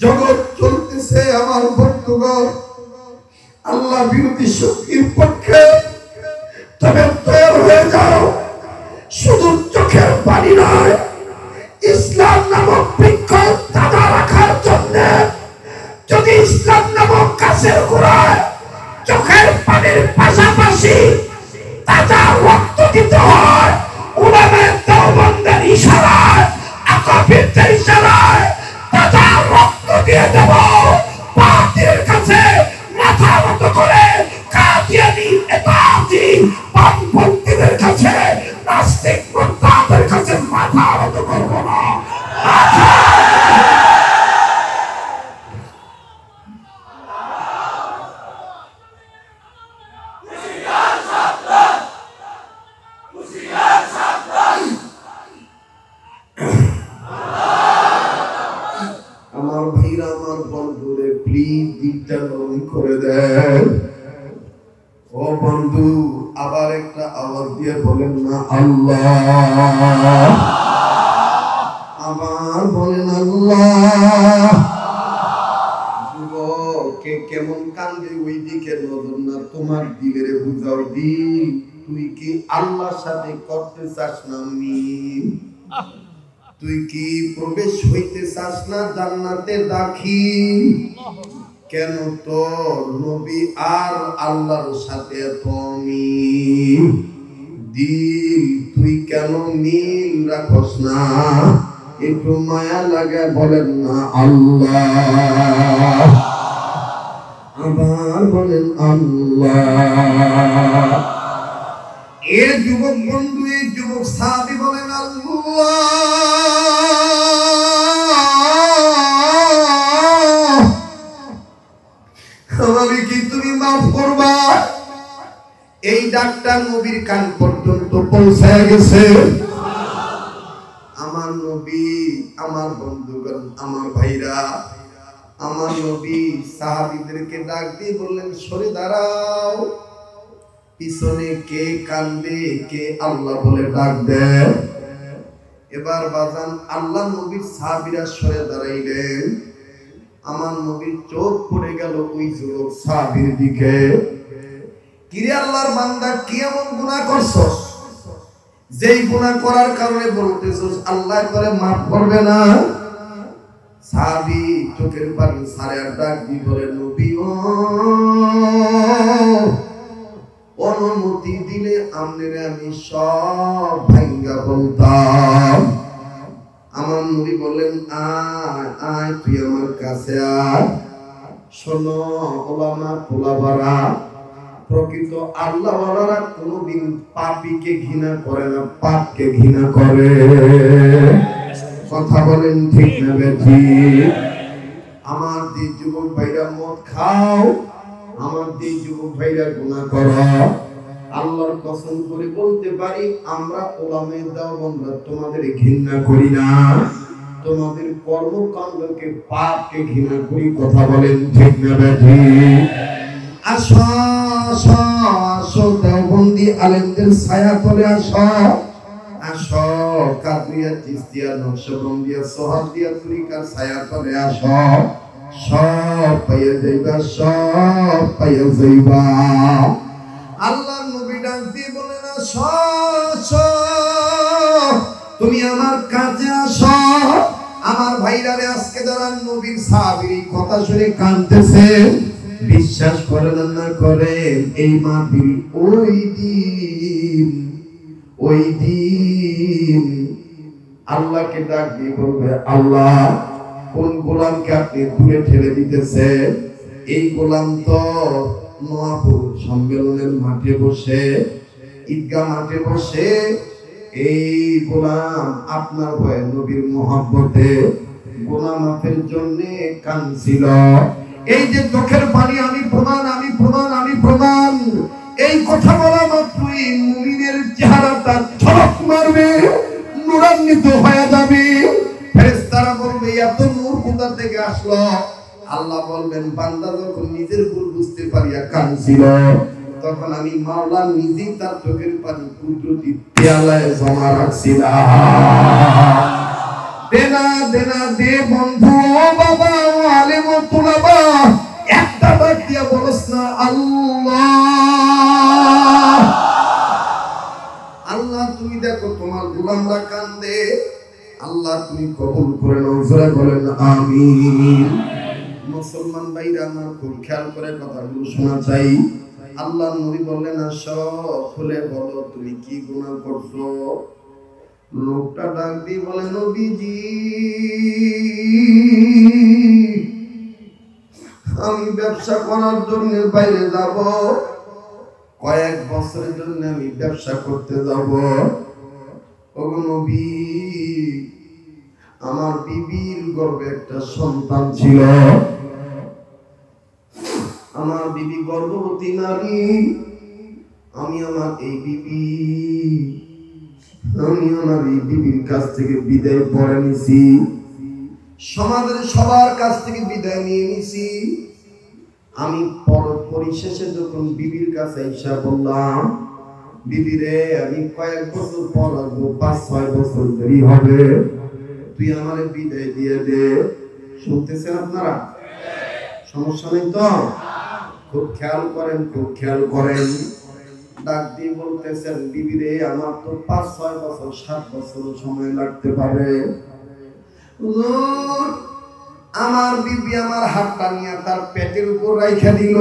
জগৎ চলতেছে আমার বন্ধুগণ আল্লাহ বিরোধী শক্তির পক্ষে। তবে তৈরি হয়ে যাও, শুধু চোখের পানি নয়, ইসলাম নামক বৃক্ষ তাজা রাখার জন্য যদি ইসলাম নামক গাছের গোড়ায় চোখের পানির পাশাপাশি তাজা রক্ত দিতে হয়, উলামায়ে দেওবন্দের ইশারায়, আকাবিরদের ইশারায় তাজা রক্ত দিয়ে দেব। বাতিলের কাছে মাথা নত করে কাদিয়ানী ইবাদি বামপন্থীদের কাছে, নাস্তিক মুরতাদের কাছে মাথা নত করব না। আমার ভাইরা, আমার বন্ধুরে প্লিজ দিকটা নরম করে দেন। ও বন্ধু, আবার একটা আওয়াজ দিয়ে বলেন না আল্লাহ। আবার বলেন আল্লাহ। যুবকে কেমন কান্দে ওই দিকে নজর না, তোমার দিলের বুঝাও দিল। তুই কি আল্লাহর সাথে করতে চাস না মিল? তুই কি প্রবেশ হইতে চাস না জান্নাতে দাখিল? কেন তোর নবী আর আল্লাহর সাথে এত মিল? দিল তুই কেন মিল রাখস না? একটু মায়া লাগে বলেন না আল্লাহ। আবার বলেন আল্লাহ। এ যুবক বন্ধু, এই যুবক সাহাবী বলেন আল্লাহ, আমাকে কি তুমি মাফ করবা? এই ডাক্তার নবীর কান পর্যন্ত পৌঁছায় গেছে। আমার নবী, আমার বন্ধুগণ, আমার ভাইরা, আমার নবী সাহাবীদেরকে ডাক দিয়ে বললেন, সরে দাঁড়াও। পিছনে কে কান্দে, কে আল্লাহ বলে ডাক দেয়। এবার বাজান আল্লাহ নবীর সাহাবীরা সরে দাঁড়াইলেন। আমার নবীর চোখ পড়ে গেল ওই যুবক সাহাবীর দিকে। কিরে আল্লাহর বান্দা, কি এমন গুনাহ করছস যেই গুনাহ করার কারণে বলতেছস আল্লাহ করে মাফ করবে না? সাহাবী চোখের পানি সারে আর ডাক দিয়ে বলে, নবী ও, অনুমতি দিলে আমনেরে আমি সব ভাঙ্গা বলতাম। আমার নবী বললেন, আয় আয় তুই আমার কাছে আয়। শোনো ওলামা পোলাবারা, প্রকৃত আল্লাহওয়ালারা কোনদিন পাপীকে ঘৃণা করে না, পাপকে ঘৃণা করে। কথা বলেন ঠিক না বেঠিক? আমার যে যুবক ভাইরা মদ খাও, আমার যে যুবক ভাইরা গুনাহ করো, আল্লাহর কসম করে বলতে পারি আমরা ওলামায়ে দেওবন্দরা তোমাদের ঘৃণা করি না, তোমাদের কর্মকাণ্ডকে পাপকে ঘৃণা করি। কথা বলেন ঠিক না বেঠিক? আসো আসো আসো, দেওবন্দি আলেমদের ছায়া তলে আসো। আসো কাদরিয়া, চিশতিয়া, নকশবন্দিয়া, সোহাবদিয়া তরিকার ছায়া তলে আসো। সব পাইয়া যাইবা, সব পাইয়া যাইবা। আল্লাহ নবী ডাক দিয়ে বলেন, আসো আসো, তুমি আমার কাছে আসো। আমার ভাইরারে আজকে যারা নবীর সাহাবীর কথা শুনে কাঁদতেছে, বিশ্বাস করেন না করেন, এই মাহফিল ওই দিন আল্লাহকে ডাক দিয়ে বলবে, আল্লাহ কোন গোলামকে আপনি দূরে ঠেলে দিতেছে? এই গোলাম তো নোয়াপুর সম্মেলনের মাঠে বসে, ঈদগাহ মাঠে বসে এই গোলাম আপনার ভয়ে নবীর মহব্বতে গোলামাতের জন্য কাঁদছিল। এই যে চোখের পানি, আমি প্রমাণ, আমি প্রমাণ, আমি প্রমাণ। এই কথা বলা মাত্রই মুমিনের চেহারাটা ঝলক মারবে, নূরান্বিত হয়ে যাবে। ফেরেশতারা বলবে, এত নূর কোথা থেকে আসলো? আল্লাহ বলবেন, বান্দা যখন নিজের ভুল বুঝতে পারিয়া কাঁদছিল, তখন আমি মাওলা নিজেই তার চোখের পানি কুদরতি পেয়ালায় জমা রাখছিলাম। দেনা দেনা দে বন্ধু ও বাবা, বলেন আমিন। মুসলমান ভাইরা আমার খুব খেয়াল করে কথাগুলো শোনা চাই। আল্লাহ নবী বললেন সব খুলে বলো তুমি কি গুনাহ করছো। লোকটা ডাক দিয়ে বলে নবীজি আমি ব্যবসা করার জন্য বাইরে যাব, কয়েক বছরের জন্য আমি ব্যবসা করতে যাব। ওগো নবী আমার বিবির গর্ভে একটা সন্তান ছিল, আমার বিবি গর্ভবতী নারী, আমি আমার এই বিবির কাছ থেকে বিদায় পড়ে নিছি, সমাজের সবার কাছ থেকে বিদায় নিয়ে নিছি। আমি পরিশেষে যখন বিবির কাছে এসে বললাম বিবিরে আমি কয়েক বছর পর আসবো, 5-6 বছর দেরি হবে, তুই আমার বিদায় দিয়ে দে। শুনতেছেন আপনারা? সমস্যা নেই তো? খুব খেয়াল করেন, খুব খেয়াল করেন। ডাক দিয়ে বলতেছেন বিবিরে আমার তো 5-6 বছর 7 বছর সময় লাগতে পারে। আমার বিবি আমার হাতটা নিয়ে তার পেটের উপর রাইখা দিল,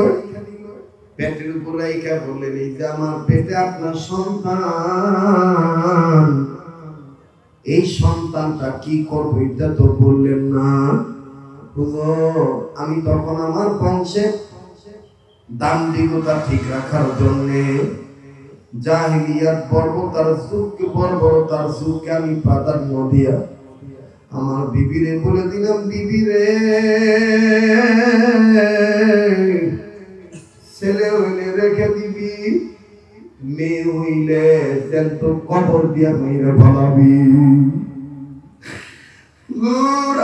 পেটের উপর রাইখা বললেন এই যে আমার পেটে আপনার সন্তান, এই সন্তানটা কি করবো এটা তো বললেন না। আমি তখন আমার বংশে দাম্ভিকতা ঠিক রাখার জন্য জাহিলিয়াত বর্বরতার যুগকে আমি প্রাধান্য দিয়া আমার বিবিরে বলে দিলাম বিবিরে ছেলে হইলে রেখে দিবি, মেয়ে হইলে তো কবর দিয়া মেয়েরা ভালাবি।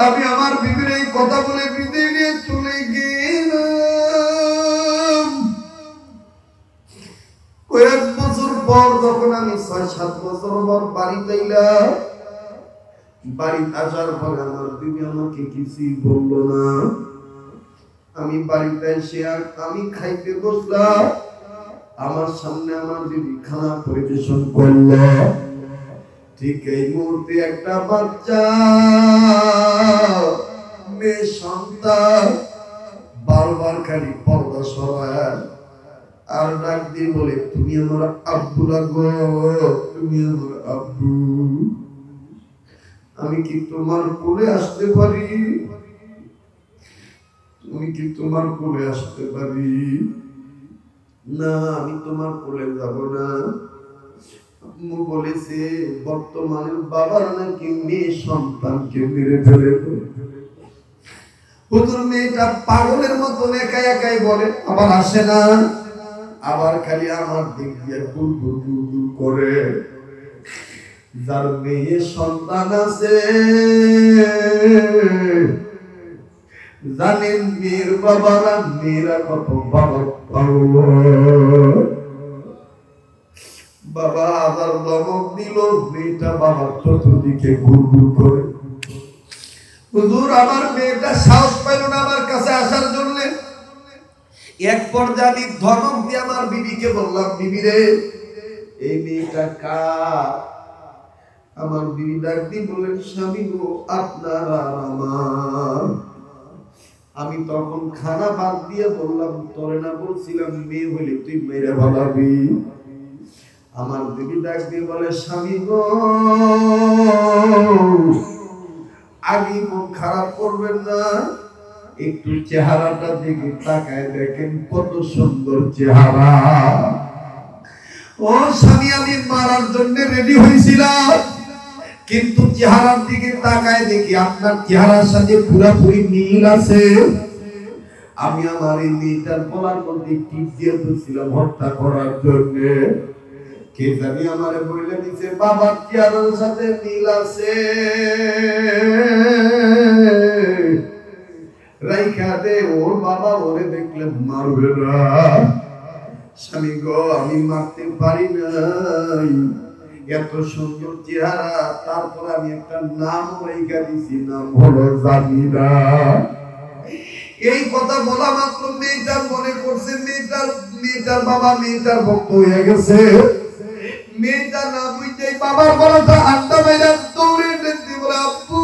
আমি আমার বিবির এই কথা বলে বিদায় নিয়ে চলে গেলাম। কয়েক বছর পর যখন আমি 6-7 বছর পর বাড়িতে এলাম, বাড়িতে আসার পরে আমার বিবি আমাকে কিছুই বললো না। আমি বাড়িতে এসে আমি খাইতে বসলাম, আমার সামনে আমার বিবি খানা পরিবেশন করলো। ঠিক এই মুহূর্তে একটা বাচ্চা মেয়ে সন্তান বারবার খালি পর্দা সরায় আর ডাক দিয়ে বলে তুমি আমার আব্বু লাগো, তুমি আমার আব্বু, আমি কি তোমার কোলে আসতে পারি, তুমি কি তোমার কোলে আসতে পারি? না আমি তোমার কোলে যাব না। আম্মু বলেছে বর্তমানে বাবার নাকি মেয়ে সন্তানকে মেরে ফেলে। হুজুর মেয়েটা পাগলের মতন একা একাই বলে, আবার আসে না, আবার খালি আমার দিক দিয়ে গুল করে। যার মেয়ে সন্তান আছে জানেন মেয়ের বাবারা মেয়েরা কত বাবা বাবা আবার ধমক দিল, মেয়েটা বাবার চতুর্দিকে ঘুরঘুর করে। হুজুর আমার মেয়েটা সাহস পাইল না আমার কাছে আসার জন্য। এক পর্যায়ে ধমক দিয়ে আমার বিবিকে বললাম বিবিরে এই মেয়েটা কার? আমার বিবি ডাক দিয়ে বললেন স্বামী গো আপনার আর আমার। আমি তখন খানা বাদ দিয়ে বললাম তোরে না বলছিলাম মেয়ে হইলে তুই মেরে ভালাবি? আমার বিবি ডাক দিয়ে বলে স্বামী গো আগে মন খারাপ করবেন না, একটু চেহারাটা দিকে তাকায় দেখেন কত সুন্দর চেহারা। ও স্বামী আমি মারার জন্য রেডি হয়েছিলাম, কিন্তু চেহারার দিকে তাকায় দেখি আপনার চেহারার সাথে পুরোপুরি মিল আছে। আমি আমার এই মেয়েটার গলার মধ্যে টিপ দিয়ে ধরছিলাম হত্যা করার জন্য। কে জানি আমারে বলে দিছে বাবার চেহারার সাথে মিল আছে, রাইখা দে, ওর বাবা ওরে দেখলে মারবে না। স্বামী গো আমি মারতে পারি নাই, এত সুন্দর চেহারা, তারপর আমি একটা নাম রাইখা দিছি, নাম হলো জামিলা। এই কথা বলা মাত্র মেয়েটার মনে করছে মেয়েটার বাবা মেয়েটার ভক্ত হয়ে গেছে। মেয়েটা না বুঝতে বাবার গলাটা আড্ডা বাইরে দৌড়ে দেখতে বলে আব্বু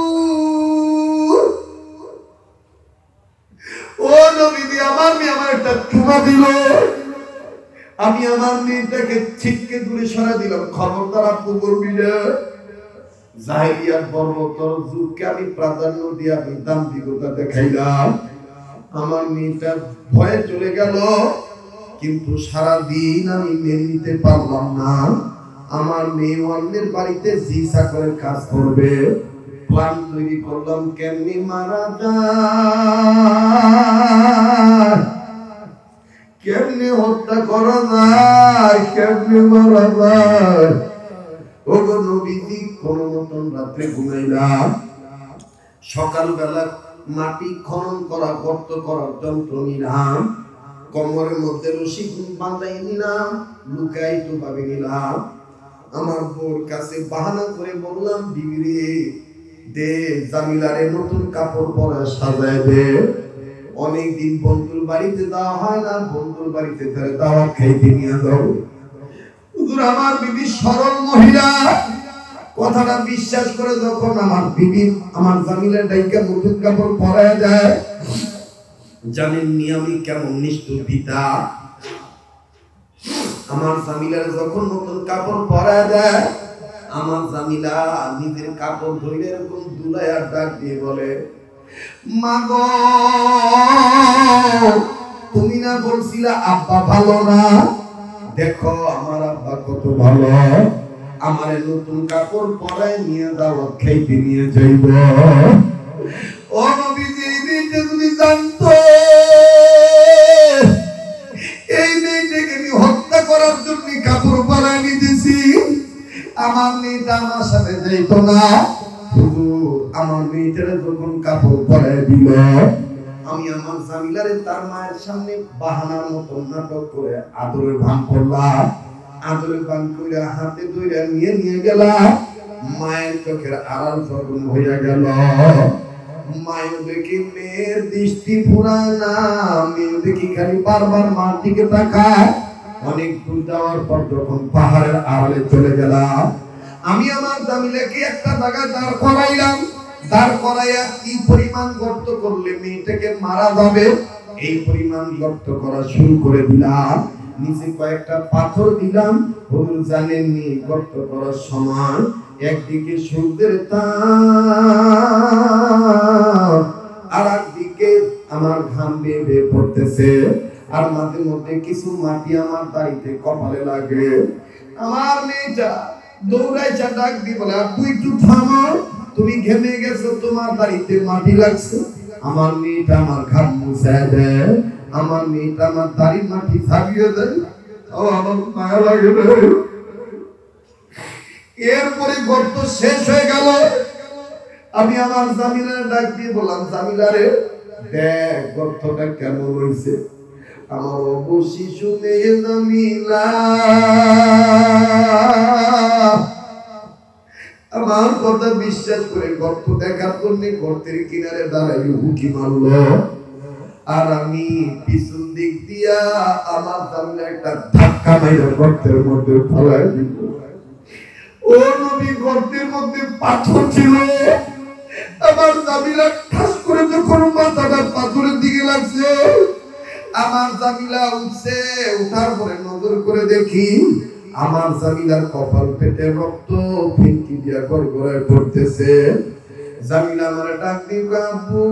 একটা চুমা দিল। আমি আমার মেয়েটাকে ছিটকে দূরে সরা দিলাম, খবরদার আপু করবি না। জাহেলিয়াত বর্বরতর যুগকে আমি প্রাধান্য দিয়ে আমি দাম্ভিকতা দেখাইলাম। আমার মেয়েটা ভয়ে চলে গেল, কিন্তু সারাদিন আমি মেনে নিতে পারলাম না। আমার মেয়ে অন্যের বাড়িতে জি চাকরের কাজ করবে। প্ল্যান তৈরি করলাম কেমনি মারা যায়, কেমনি হত্যা করা যায়, কেমনি মারা যায়। ওগো নবীজি কোন মতন রাত্রে ঘুমাইলাম। সকালবেলা মাটি খনন করা, গর্ত করার যন্ত্র নিলাম, কোমরের মধ্যে রশি বাঁধাই নিলাম, লুকায়িত ভাবে নিলাম। আমার বউর কাছে বাহানা করে বললাম, বিবি রে দে জামিলারে নতুন কাপড় পরা সাজায় দে। অনেকদিন বন্ধুর বাড়িতে যাওয়া হয় না, বন্ধুর বাড়িতে তারে দাওয়াত খাইতে নিয়ে যাও। হুজুর আমার বিবি সরল মহিলা, কথাটা বিশ্বাস করে যখন আমার বিবি আমার জামিলার ডাইকা নতুন কাপড় পরায় যায়, জানেননি আমি কেমন নিষ্ঠুর পিতা। আমার জামিলার যখন নতুন কাপড় পরায় দেয়, আমার জামিলা নিজের কাপড় ধরে এরকম দুলায় আর ডাক দিয়ে বলে, মা গো তুমি না বলছিলা আব্বা ভালো না, দেখো আমার আব্বা কত ভালো, আমারে নতুন কাপড় পরায় নিয়ে দাওয়াত খাইতে নিয়ে যাইব। ও নবীজি এই মেয়েটা যদি জানতো এই মেয়েটাকে আমি হত্যা করার জন্য কাপড় পরায় নিতেছি, আমার মেয়েটা আমার সাথে যাইতো না। হুজুর আমার মেয়েটারে যখন কাপড় পরায় দিল, আমি আমার জামিলারে তার মায়ের সামনে বাহানার মতো নাটক করে আদরের ভান করলাম। আদরের ভান করে হাতে ধরে নিয়ে গেলাম। মায়ের চোখের আড়াল যখন হইয়া গেল, মায়ের দেখি মেয়ের দৃষ্টি পুরানা, মেয়ে দেখি খালি বারবার মার দিকে তাকায়। অনেক দূর যাওয়ার পর যখন পাহাড়ের আড়ালে চলে গেলাম, আমি আমার জামিলাকে একটা জায়গায় দাঁড় করাইলাম। দাঁড় করাইয়া কি পরিমাণ গর্ত করলে মেয়েটাকে মারা যাবে এই পরিমাণ গর্ত করা শুরু করে দিলাম। নিচে কয়েকটা পাথর দিলাম। হুজুর জানেননি গর্ত করার সময় একদিকে সূর্যের তাপ আর একদিকে আমার ঘাম বেয়ে বেয়ে পড়তেছে, আর মাঝে মধ্যে কিছু মাটি আমার দাড়িতে কপালে লাগে। আমার মেয়েটা দৌড়াইছা ডাক দিয়ে বলে, আপু একটু থামো, তুমি ঘেমে গেছো, তোমার দাড়িতে মাটি লাগছে। আমার মেয়েটা আমার ঘাম মুছায় দেয়, আমার মেয়েটা আমার দাড়ির মাটি ছাড়িয়ে দেয়। ও আমার মায়া লাগে রে। এরপরে গর্ত শেষ হয়ে গেল। আমি আমার জামিলার ডাক দিয়ে বললাম, জামিলা রে দেখ গর্তটা কেমন হয়েছে। আমার অবশিশু মেয়ে জামিলা আমার কথা বিশ্বাস করে গর্ত দেখার জন্য গর্তের কিনারে দাঁড়াই উঁকি মারলো, আর আমি পিছন দিক দিয়া আমার সামনে একটা ধাক্কা মাইরা গর্তের মধ্যে ফেলাই দিল। ও নবী গর্তের মধ্যে পাথর ছিল। আমার জামিলা ঠাস করে যখন মাথাটা পাথরের দিকে লাগছে, আমার জামিলা উঠছে। উঠার পরে নজর করে দেখি আমার জামিলার কপাল পেটে রক্ত ফিনকি দিয়া গড়গড়ায় পড়তেছে। জামিলা আমার ডাক দিয়ে, আপু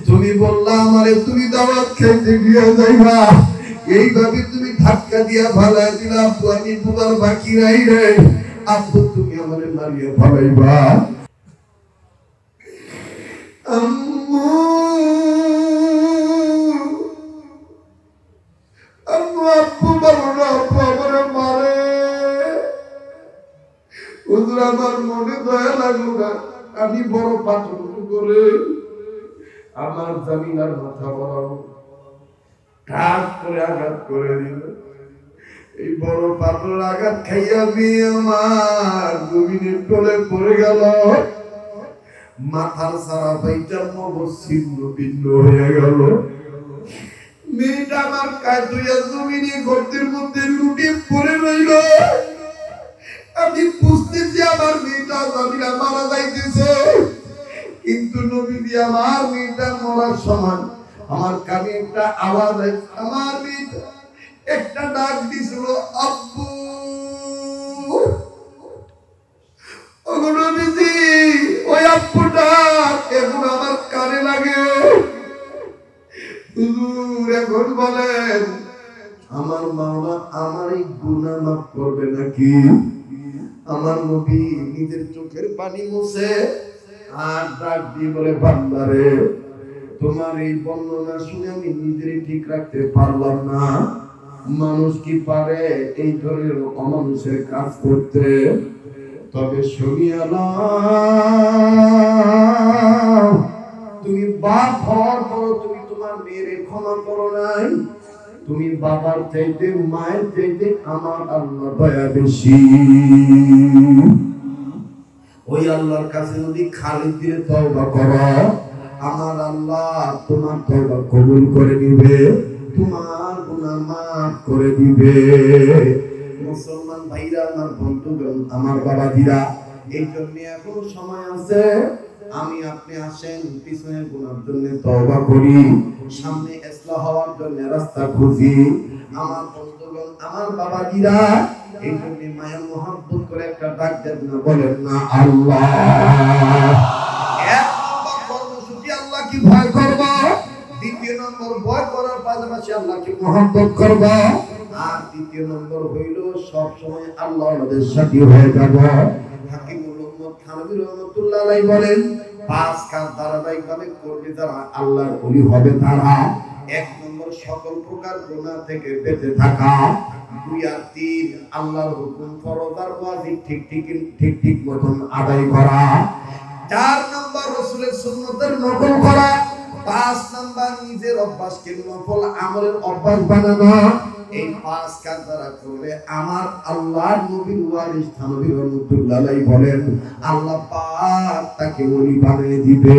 তুমি বললা আমারে তুমি দাওয়াত খাইতে গিয়া যাইবা, এইভাবে তুমি ধাক্কা দিয়া ফালাই দিলা। আপু আমি তোমার বাকি রাই রে, আপু তুমি আমারে মারিয়া ফালাইবা। আম্মু আপু বলো না, আপু আমারে মারে। হুজুর আমার মনে দয়া লাগলো না, আমি বড় পাথর করে আমার জামিলার মাথা বরাবর ঠাস করে আঘাত করে দিল। এই বড় পাথর আঘাত খাইয়া মেয়ে আমার জমিনের তলে পড়ে গেল। মাথার সারা পাইটা মগজ ছিন্ন ভিন্ন হয়ে গেল। মেয়েটা আমার কাঁদুয়া জমিনে গর্তের মধ্যে লুটিয়ে পড়ে রইল। আমি বুঝতেছি আমার মেয়েটা জামিলা মারা যাইতেছে, কিন্তু নবীজি আমার মেয়েটা মরার সময় আমার কানে একটা আওয়াজ আসছে, আমার ভিতরে একটা ডাক দিছিল, আব্বু। ওগো নবীজি, ওই আব্বুটা এখন আমার কানে লাগে। হুজুর এখন বলেন, আমার মাওলা আমার এই গুনাহ মাফ করবে নাকি? আমার নবী নিজের চোখের পানি মুছে আর ডাক দিয়ে বলে, বান্দারে, তোমার এই বর্ণনা শুনে আমি নিজেরই ঠিক রাখতে পারলাম না। মানুষ কি পারে এই ধরনের অমানুষের কাজ করতে? তবে শুনিয়া নাও, তুমি বাপ হওয়ার পর তুমি তোমার মেয়েরে ক্ষমা করো নাই। তুমি বাবার চাইতে মায়ের চাইতে আমার আল্লাহ দয়া বেশি। ওই আল্লাহর কাছে যদি খালি দিয়ে তওবা করো, আমার আল্লাহ তোমার তওবা কবুল করে দিবে, তোমার গুনাহ মাফ করে দিবে। মুসলমান ভাইরা, আমার বন্ধুগণ, আমার বাবাজিরা, এই জন্য এখনো সময় আছে। আমি আপনি আসেন, পিছনের গুনার জন্য তওবা করি, সামনে ইসলাহ হওয়ার জন্য রাস্তা খুঁজি। আমার বন্ধুগণ, আমার বাবাজিরা, এই জন্য মায়া মোহাব্বত করে একটা ডাক দেন না, বলেন না আল্লাহ। এক নম্বর কর্মসূচি আল্লাহকে ভয় করব, দ্বিতীয় নম্বর ভয় করার পাশাপাশি আল্লাহকে মোহাব্বত করব, আর তৃতীয় নম্বর হইল সব সময় আল্লাহ আমাদের সাথী হয়ে যাব। হাকিমুল উম্মত থানভী রাহমাতুল্লাহ আলাইহি বলেন, পাঁচ কাজ ধারাবাহিকভাবে করবে যারা আল্লাহর ওলি হবে তারা। এক নম্বর, সকল প্রকার গুনাহ থেকে বেঁচে থাকা। 2 আর 3, আল্লাহর হুকুম ফরজ আর ওয়াজিব ঠিক মতন আদায় করা। 4 নম্বর, রাসূলের সুন্নতের নকল করা। 5 নম্বর, নিজের অভ্যাসকে নফল আমলের অভ্যাস বানানো। এই 5 কাজ যারা করবে, আমার আল্লাহর নবীর ওয়ারিস থানভী রাহমাতুল্লাহ আলাইহি বলেন, আল্লাহ পাক তাকে ওলি বানিয়ে দিবে।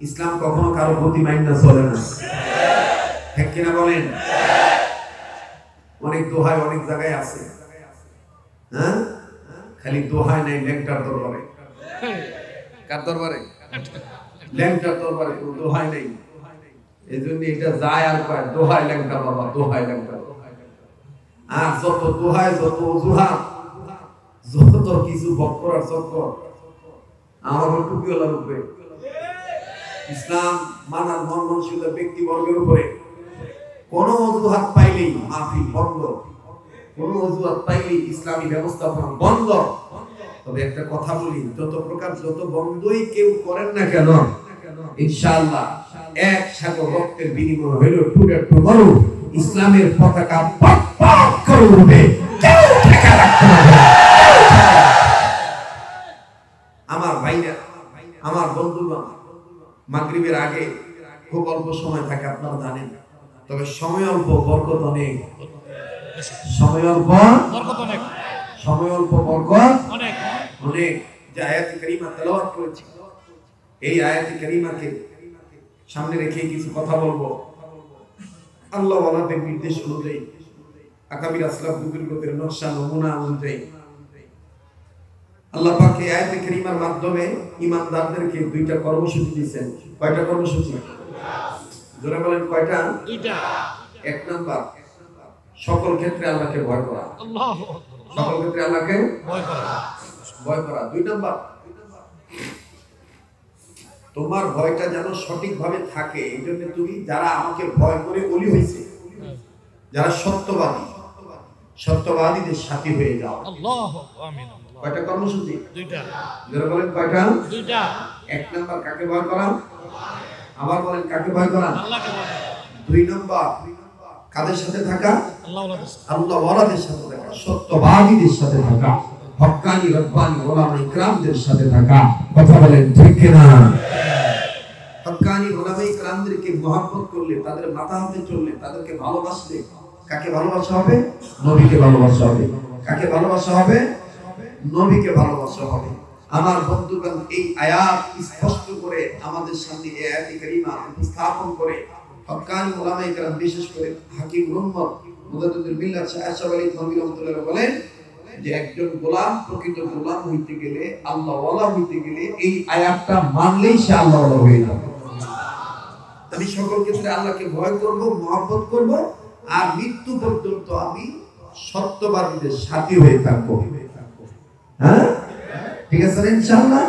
ইসলাম কখনো কারো প্রতি মাইন্ডা চলে না, ঠিক কিনা বলেন? অনেক দোহাই অনেক জায়গায় আছে, হ্যাঁ, খালি দোহাই নাই, ল্যাংটার দরবারে। কার দরবারে? ল্যাংটার দরবারে, কোনো দোহাই নাই। এই জন্য এটা যায় আর কয়, দোহাই ল্যাংটা বাবা, দোহাই ল্যাংটা। আর যত দোহাই, যত অজুহাত, যত কিছু বক্কর আর চক্কর আমার টুপিওয়ালার উপরে, ইসলাম মানার মন মানসিকতা ব্যক্তিবর্গের উপরে। কোন অজুহাত পাইলেই মাহফিল বন্ধ, কোন অজুহাত পাইলেই ইসলামী ব্যবস্থাপনা বন্ধ। তবে একটা কথা বলি, যত প্রকার যত বন্ধই কেউ করেন না কেন, ইনশাআল্লাহ এক সাগর রক্তের বিনিময় হইল টুমরো ইসলামের পতাকা পাক পাক করে উঠবে, কেউ ঠেকা রাখতে পারবে না। আমার ভাইরা, আমার বন্ধুগণ, মাগরিবের আগে খুব অল্প সময় থাকে, আপনারা জানেন। তবে সময় অল্প, বরকত অনেক। সময় অল্প, বরকত অনেক। সময় অল্প, বরকত অনেক অনেক। যে আয়াত কারিমা তেলাওয়াত করেছি, এই আয়াত কারিমাকে সামনে রেখে কিছু কথা বলবো। আল্লাহ ওয়ালাদের নির্দেশ অনুযায়ী, আকাবির আসলাফ বুজুর্গদের নকশা নমুনা অনুযায়ী আল্লাহ পাক এই আয়াত কারিমার মাধ্যমে ঈমানদারদেরকে 2টা কর্মসূচি দিয়েছেন। কয়টা কর্মসূচি? জোরে বলেন, কয়টা? 2টা। 1 নাম্বার, সকল ক্ষেত্রে আল্লাহকে ভয় করা। আল্লাহু আকবার। সকল ক্ষেত্রে আল্লাহকে ভয় করা, ভয় করা। 2 নাম্বার, তোমার ভয়টা যেন সঠিকভাবে থাকে। এই জন্য তুমি যারা আমাকে ভয় করে ওলি হয়েছে, যারা সত্যবাদী, সত্যবাদীদের সাথী হয়ে যাও। আল্লাহু আমিন। কয়টা কর্মসূচি? 2টা। যারা বলেন কয়টা? 2টা। 1 নাম্বার, কাকে ভয় করা? আবার বলেন, কাকে ভয় করা? আল্লাহকে ভয় করা। 2 নাম্বার, কাদের সাথে থাকা? আল্লাহ ওয়ালাদের সাথে থাকা, সত্যবাদীদের সাথে থাকা, হক্কানি রব্বানি ওলামা ইকরামদের সাথে থাকা। কথা বলেন ঠিক কিনা? হক্কানি ওলামা ইকরামদেরকে মহব্বত করলে, তাদের মাথা হাতে চললে, তাদেরকে ভালোবাসলে, কাকে ভালোবাসা হবে? নবীকে ভালোবাসা হবে। কাকে ভালোবাসা হবে? নবীকে ভালোবাসা হবে। আমার বন্ধুগণ, এই আয়াত স্পষ্ট করে আমাদের সামনে এই আয়াত কারিমা উপস্থাপন করে হক্কানি ওলামা ইকরাম, বিশেষ করে হাকিম উম্মত মুজাদ্দিদুল মিল্লাত শাহ আশরাফ আলী থানভী রাহমাতুল্লাহ বলেন, যে একজন গোলাম প্রকৃত গোলাম হইতে গেলে, আল্লাহ ওয়ালা হইতে গেলে এই আয়াতটা মানলেই সে আল্লাহ ওয়ালা হয়ে যাবে। আমি সকল ক্ষেত্রে আল্লাহকে ভয় করব, মহব্বত করব, আর মৃত্যু পর্যন্ত আমি সত্যবাদীদের সাথী হয়ে থাকবো। হ্যাঁ, ঠিক আছে ইনশাআল্লাহ।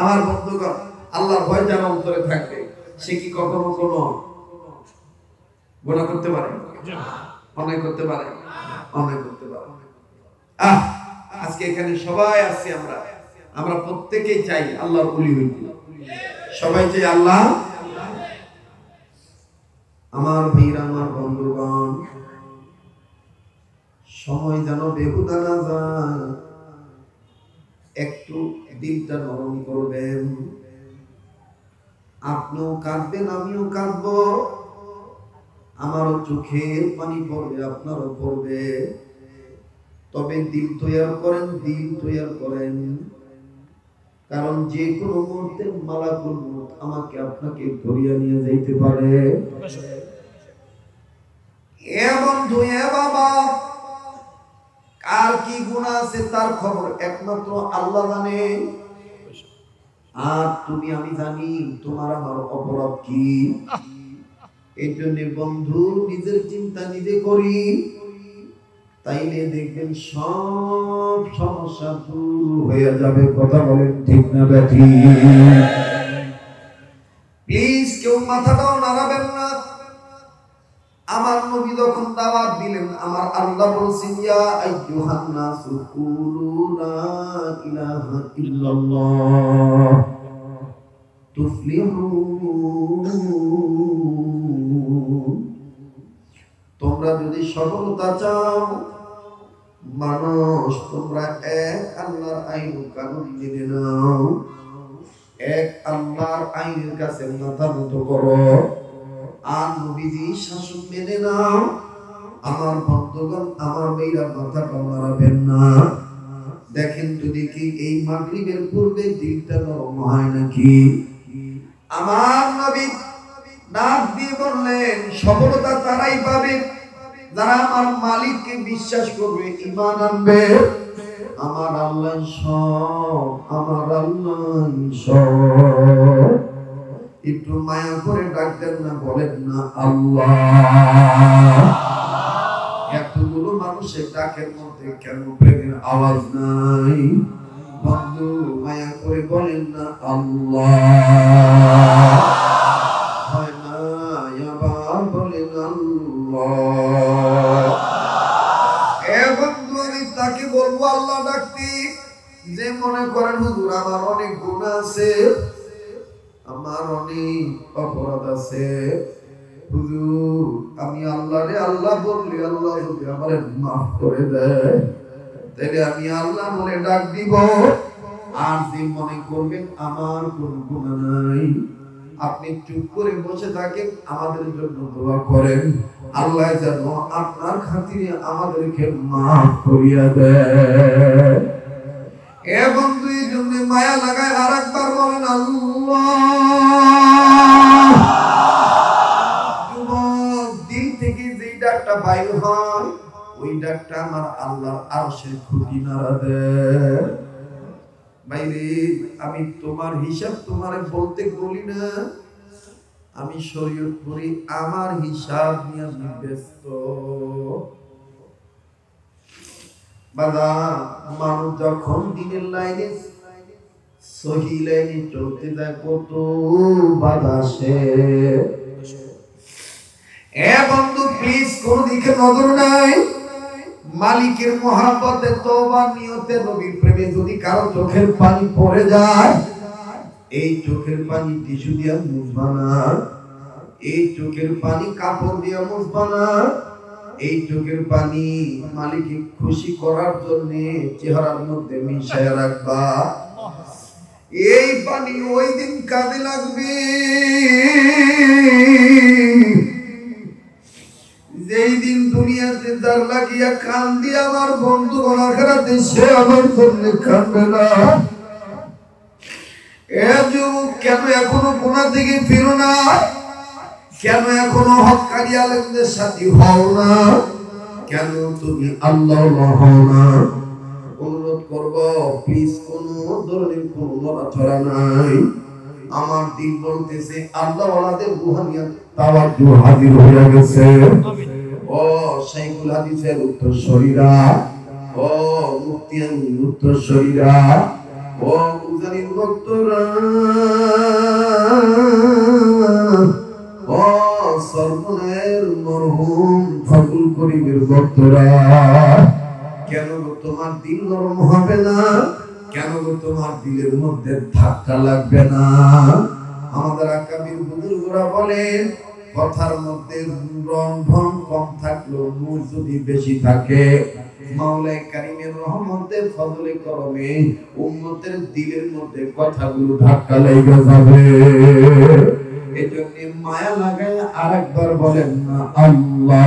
আমার বন্ধুগণ, আল্লাহর ভয় যার অন্তরে থাকবে সে কি কখনো কোনো গুনাহ করতে পারে? অন্যায় করতে পারে? অন্যায় করতে পারে। আজকে এখানে সবাই আছি, আমরা প্রত্যেকেই চাই আল্লাহর ওলি হইতে। সবাই চাই আল্লাহ। আমার ভাইরা, আমার বন্ধুগণ, সময় যেন বেহুদা না যায়, একটু দিলটা নরম করবেন। আপনিও কাঁদবেন, আমিও কাঁদবো, আমারও চোখের পানি পড়বে, আপনারও পড়বে। তবে দিল তৈয়ার করেন, দিল তৈয়ার করেন, কারণ যে কোনো মুহূর্তে মালাকুল মউত আমাকে আপনাকে ধরিয়া নিয়ে যাইতে পারে। এ বন্ধু, এ বাবা, কার কি গুনাহ আছে তার খবর একমাত্র আল্লাহ জানে। আর তুমি আমি জানি তোমার আমার অপরাধ কি। এই জন্য বন্ধু, নিজের চিন্তা নিজে করি, তাইলে দেখবেন সব সমস্যা দূর হয়ে যাবে। কথা বলেন ঠিক না বেঠি? প্লিজ কেউ মাথাটাও নাড়াবেন না। আমার নবী যখন দাওয়াত দিলেন, আমার আল্লাহ বলছেন, ইয়া আইয়ুহান নাসু কুলু লা ইলাহা ইল্লাল্লাহ তুফলিহুন। তোমরা যদি সফলতা চাও, মানুষ, তোমরা এক আল্লাহর আইন কানুন মেনে নাও, এক আল্লাহর আইনের কাছে মাথা নত করো, আর নবীজি শাসন মেনে নাও। আমার বন্ধুগণ, আমার মেয়েরা মাথাটা নাড়াবেন না। দেখেন তো দেখি এই মাগরিবের পূর্বে দিলটা নরম হয় নাকি? আমার নবী ডাক দিয়ে বললেন, সফলতা তারাই পাবে যারা আমার মালিককে বিশ্বাস করবে, ঈমান আনবে। আমার আল্লাহ সব, আমার আল্লাহ সব। একটু মায়া করে ডাকতেন না, বলেন না আল্লাহ। এতগুলো মানুষের ডাকের মধ্যে কেন প্রেমের আওয়াজ নাই? বন্ধু, মায়া করে বলেন না আল্লাহ। হয় না, আবার বলেন আল্লাহ। এ বন্ধু, আমি তাকে বলবো আল্লাহ ডাকতে যে মনে করেন, হুজুর আমার অনেক গুনাহ আছে, আমার অনেক অপরাধ আছে, হুজুর আমি আল্লাহরে আল্লাহ বললে আল্লাহ যদি আমারে মাফ করে দেয়, তাহলে আমি আল্লাহ বলে ডাক দিব। আর যে মনে করবেন আমার কোন গুনাহ নাই, আপনি চুপ করে বসে থাকেন, আমাদের জন্য দোয়া করেন, আল্লাহ যেন আপনার খাতিরে আমাদেরকে মাফ করিয়া দেয়। এ বন্ধু, এই জন্য মায়া লাগায় আরেকবার বলেন আল্লাহ। যুবক, দিল থেকে যে ডাকটা বাইর হয়, ওই ডাকটা আমার আল্লাহর আরশের খুঁটি নাড়া দেয়। বাইরে, আমি তোমার হিসাব তোমারে বলতে বলি না, আমি শরীয়ত পড়ি, আমার হিসাব নিয়ে আমি ব্যস্ত। বাবা, মানুষ যখন দিনের লাইনে, সহি লাইনে চলতে যায়, কত বাধা আসে। এ বন্ধু, প্লিজ কোন দিকে নজর নাই। মালিকের মহব্বতে, তওবা নিয়তে, নবীর প্রেমে যদি কারো চোখের পানি পড়ে যায়, এই চোখের পানি টিস্যু দিয়া মুছবা না, এই চোখের পানি কাপড় দিয়া মুছবা না, এই চোখের পানি মালিককে খুশি করার জন্য চেহারার মধ্যে মিশায়া রাখবা। এই পানি ওই দিন কাজে লাগবে যেই দিন দুনিয়াতে যার লাগিয়া কান দিয়ে আমার বন্ধু আখিরাতে সে আমার জন্য কাঁদবে না। এ যুবক, কেন এখনো গুনাহ থেকে ফিরো না? কেন এখনো হক্কানি আলেমদের সাথী হও না? কেন তুমি আল্লাহ হও না? করব, প্লিজ কোনো ধরনের কোনো নড়াচড়া নাই। আমার দিল বলতেছে আল্লাহ ওয়ালাদের রুহানিয়াত তাওয়াজ্জু হাজির হয়ে গেছে। ও শাইখুল হাদিসের উত্তরসূরিরা, ও মুফতিয়ান উত্তরসূরিরা, ও উজানির ভক্তরা, ও সর্বনের মরহুম ফাকুল করিমের ভক্তরা, কেন গো তোমার দিল নরম হবে না? কেন গো তোমার দিলের মধ্যে ধাক্কা লাগবে না? আমাদের আকাবির বুজুর্গরা বলেন কথার মধ্যে রন্ধন কম থাকলেও নূর যদি বেশি থাকে, মাওলাই কারিমের রহমতে ফজলে করমে উম্মতের দিলের মধ্যে কথাগুলো ধাক্কা লেগে যাবে। এজন্য মায়া লাগায় আরেকবার বলেন না আল্লাহ,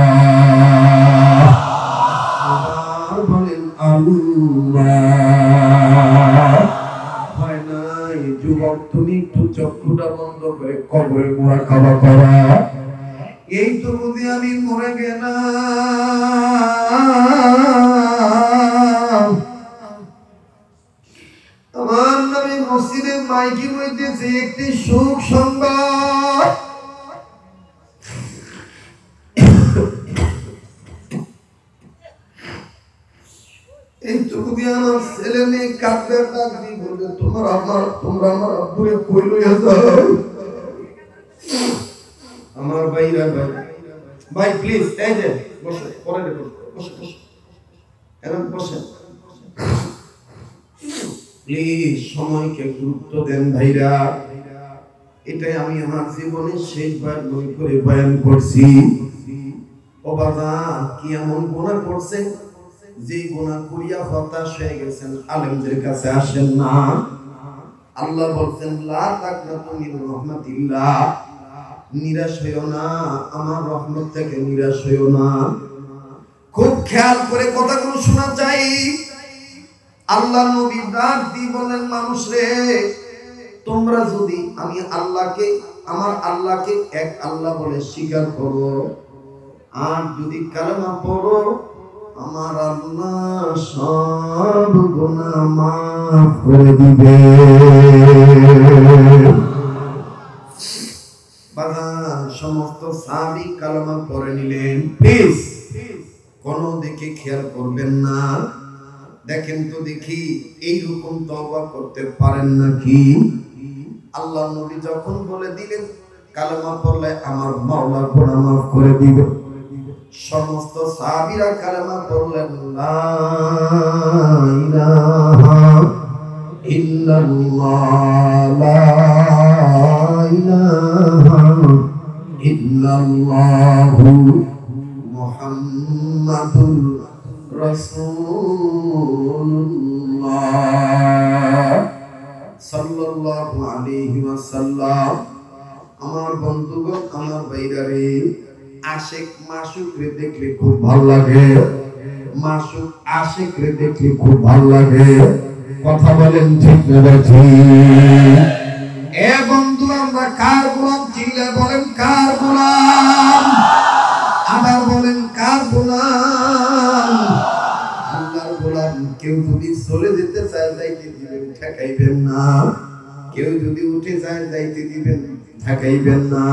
আর বলেন আল্লাহ। হয় নাই যুবক, তুমি একটু চক্ষুটা বন্ধ করে কবরে মুরাকাবা করা। এই তো বুঝি আমি মরে গেলাম। আমার নবী মসজিদে মাইকি বলতেছে একটি সুখ সংবাদ। এই তো বুঝি আমার ছেলে মেয়ে কাঁদবে, ডাকবি বলবে তোমরা আমার আব্বুরে কই লইয়া যাও। আমার ভাইরা ভাই প্লিজ এই যে বসে, পরে বসে এখন বসে প্লিজ, সময়কে গুরুত্ব দেন ভাইরা। এটাই আমি আমার জীবনের শেষবার মনে করে বয়ান করছি। ও বাবা, কি এমন গুনাহ করছেন যে গুনাহ করিয়া হতাশ হয়ে গেছেন, আলেমদের কাছে আসেন না। আল্লাহ বলছেন লা তাকনাতু মিন রাহমাতিল্লাহ, নিরাশ হইও না, আমার রহমত থেকে নিরাশ হইও না। খুব খেয়াল করে কথাগুলো শোনা চাই। আল্লাহ নবী ডাক দিয়ে বলেন মানুষ রে, তোমরা যদি আমি আল্লাহকে, আমার আল্লাহকে এক আল্লাহ বলে স্বীকার করো, আর যদি কালেমা পড়ো, আমার আল্লাহ সব গুনাহ মাফ করে দিবে। বাজান সমস্ত সাহাবী কালেমা পড়ে নিলেন। প্লিজ কোন দিকে খেয়াল করবেন না। দেখেন তো দেখি এইরকম তওবা করতে পারেন নাকি? আল্লাহ নবী যখন বলে দিলেন কালেমা পড়লে আমার মাওলা গুনাহ মাফ করে দিবে, সমস্ত সাহাবীরা কালেমা পড়লেন লা ইলাহা ইল্লাল্লাহ, লা ইলাহা ইল্লাল্লাহু মুহাম্মাদুর রাসূলুল্লাহ সাল্লাল্লাহু আলাইহি ওয়াসাল্লাম। আমার বন্ধুগণ, আমার ভাইরারে, আশিক মাসুকরে দেখলে খুব ভালো লাগে, মাসুক আশিকরে দেখলে খুব ভালো লাগে। কথা বলেন ঠিক না ঠিক? এ বন্ধু, আমরা কার গোলাম? চিল্লা বলেন কার গোলাম? আবার বলেন কার গোলাম? আল্লাহর গোলাম। কেউ যদি চলে যেতে চায় যাইতে দিবেন, ঠেকাইবেন না। কেউ যদি উঠে যায় যাইতে দিবেন, ঠেকাইবেন না।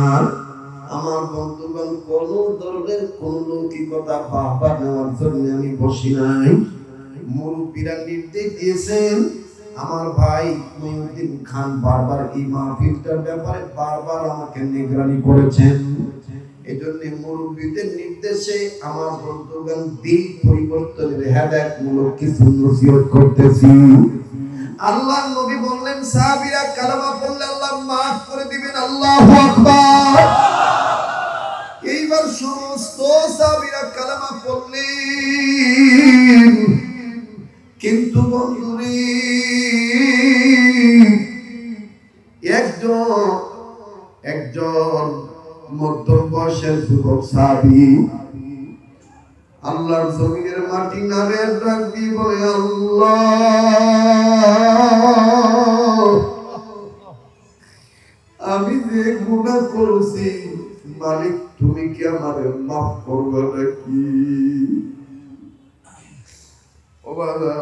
আমার বন্ধুগণ, কোন ধরনের কোন লৌকিকতা বাবা নেওয়ার জন্য আমি বসি নাই। মুরব্বীরা নির্দেশ দিয়েছেন। আমার ভাই মঈনুদ্দিন খান বারবার এই মাহফিলটার ব্যাপারে বারবার আমাকে নিগরানি করেছেন। এজন্য মুরব্বীদের নির্দেশে আমার বন্ধুগণ দিল পরিবর্তনের হেদায়েতমূলক কিছু নসিহত করতেছি। আল্লাহর নবী বললেন সাহাবীরা কালেমা পড়লে আল্লাহ মাফ করে দিবেন। আল্লাহু আকবার। এইবার সমস্ত সাহাবীরা কালেমা পড়লেন, কিন্তু বন্ধুরে একজন মধ্যম বয়সের যুবক সাহাবী আল্লাহর জমিনের মাটি নামে ডাক দিয়ে বলে আল্লাহ, আমি যে গুনাহ করেছি মালিক তুমি কি আমারে মাফ করবে নাকি? ও বাবা,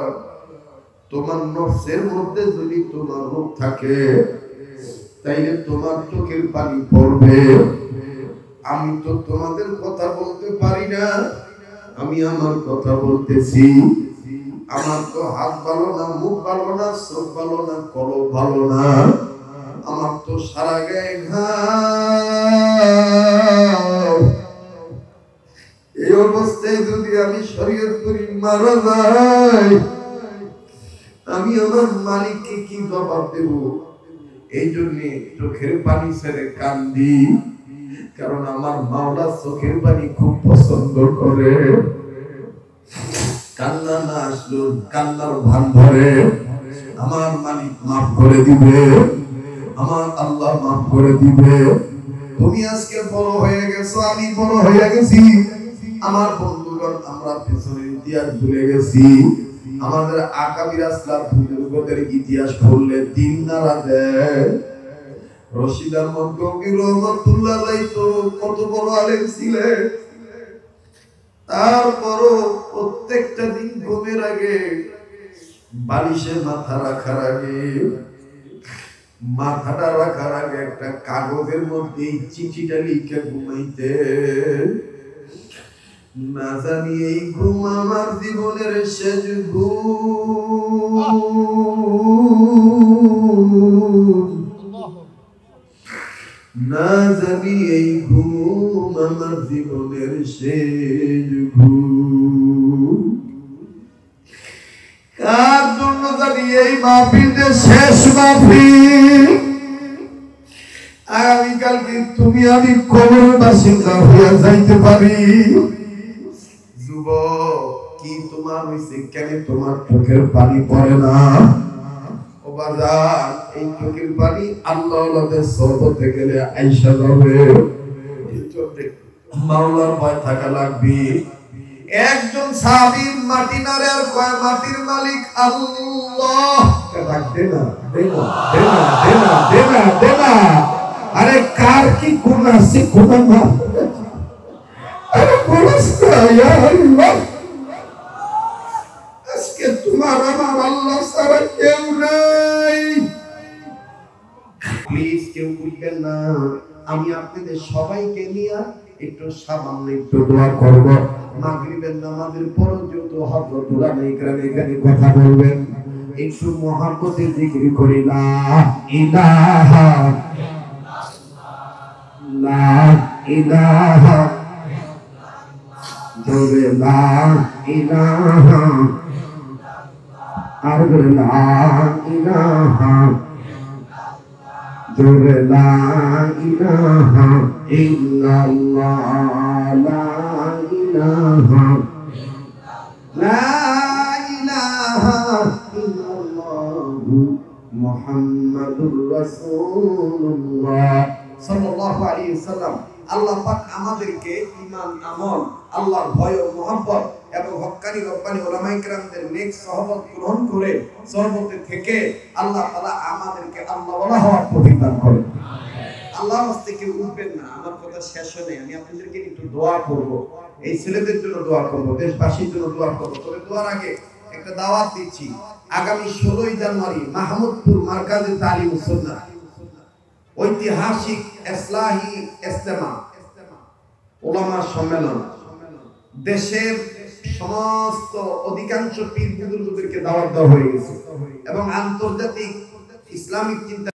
তোমার নফসের মধ্যে যদি তোমার রূপ থাকে তাইলে তোমার চোখের পানি পড়বে। আমি তো তোমাদের কথা বলতে পারি না, আমি আমার কথা বলতেছি। আমার তো হাত ভালো না, মুখ ভালো না, চোখ ভালো না, কলম ভালো না, আমার তো সারা গায়ে ঘাম। এই অবস্থায় যদি আমি শরীয়ত করি মারা যাই, আমি আমার মালিককে কি জবাব দেব? এই জন্য চোখের পানি ছেড়ে কান্দি, কারণ আমার মাওলা চোখের পানি খুব পছন্দ করে। কান্না না আসলো, কান্নার ভান ধরে আমার মালিক মাফ করে দিবে, আমার আল্লাহ মাফ করে দিবে। তুমি আজকে বড় হয়ে গেছো, আমি বড় হয়ে গেছি, আমার বন্ধুগণ আমরা পেছনের ইতিহাস ভুলে গেছি। আমাদের আকাবির আসলাফ বুজুর্গদের ইতিহাস পড়লে দিন নাড়া দেয়। রশিদ আহমদ গঙ্গী রহমাতুল্লাহ আলাইহি তো কত বড় আলেম ছিলেন, তারপরও প্রত্যেকটা দিন ঘুমের আগে বালিশে মাথা রাখার আগে, মাথাটা রাখার আগে একটা কাগজের মধ্যে চিঠিটা লিখে ঘুমাইতে। না জানি এই ঘুম আমার জীবনের শেষ ঘুম, না জানি এই ঘুম আমার জীবনের শেষ ঘুম। কার জন্য জানি এই মাহফিলটা শেষ মাহফিল। আগামীকালকে তুমি আমি কবরের বাসিন্দা হইয়া যাইতে পারি। যুবক, কি তোমার হইছে? কেন তোমার চোখের পানি পড়ে না? ও বাজার, এই চোখের পানি আল্লাহর সহবতে গেলে আইসা যাবে। মাওলার ভয় থাকা লাগবে। একজন সাহাবীর মাটি নাড়ে আর কয় মাটির মালিক আল্লাহ। ডাকতে না, দেনা দেনা দেনা দেনা দেনা। আরে কার কি গুণ আছে? গুণ না, আরে বলছ না ইয়া আল্লাহ। আজকে তোমার আমার আল্লাহ ছাড়া কেউ নাই। প্লিজ কেউ বুঝবেন না, আমি আপনাদের সবাইকে নিয়ে একটু সামান্য একটু দোয়া করব। মাগরিবের নামাজের পর যত হযরত উলামা ইকরাম এখানে কথা বলবেন, একটু মহব্বতে জিকির করি লা ইলাহা লা ইলাহা জোরে লা ইলাহা আর লা ইলাহা জোরে লা ইলাহা ইল্লাল্লাহ লা ইলাহা লা ইলাহা ইল্লাল্লাহু মুহাম্মাদুর রাসূলুল্লাহ সাল্লাল্লাহু আলাইহি ওয়াসাল্লাম। আল্লাহ পাক আমাদেরকে ঈমান, আমল, আল্লাহর ভয় ও মহব্বত এবং হক্কানি রব্বানি উলামায়ে কেরামদের নেক সহবত গ্রহণ করে সহবতে থেকে আল্লাহ তাআলা আমাদেরকে আল্লাহওয়ালা হওয়ার তৌফিক দান করেন। আল্লাহর রাস্তায় কেউ উঠবেন না। আমার কথা শেষ হয়নি, আমি আপনাদেরকে একটু দোয়া করব। এই ছেলেদের জন্য দোয়া করব, দেশবাসীর জন্য দোয়া করব। তবে দোয়ার আগে একটা দাওয়াত দিচ্ছি। আগামী 16 জানুয়ারি মাহমুদপুর মারকাজে তালিমুস সুন্নাহ ঐতিহাসিক ইসলাহি ইজতেমা উলামা সম্মেলন, দেশের সমস্ত অধিকাংশ পীর বুজুর্গদেরকে দাওয়াত দেওয়া হয়ে গেছে এবং আন্তর্জাতিক ইসলামিক চিন্তা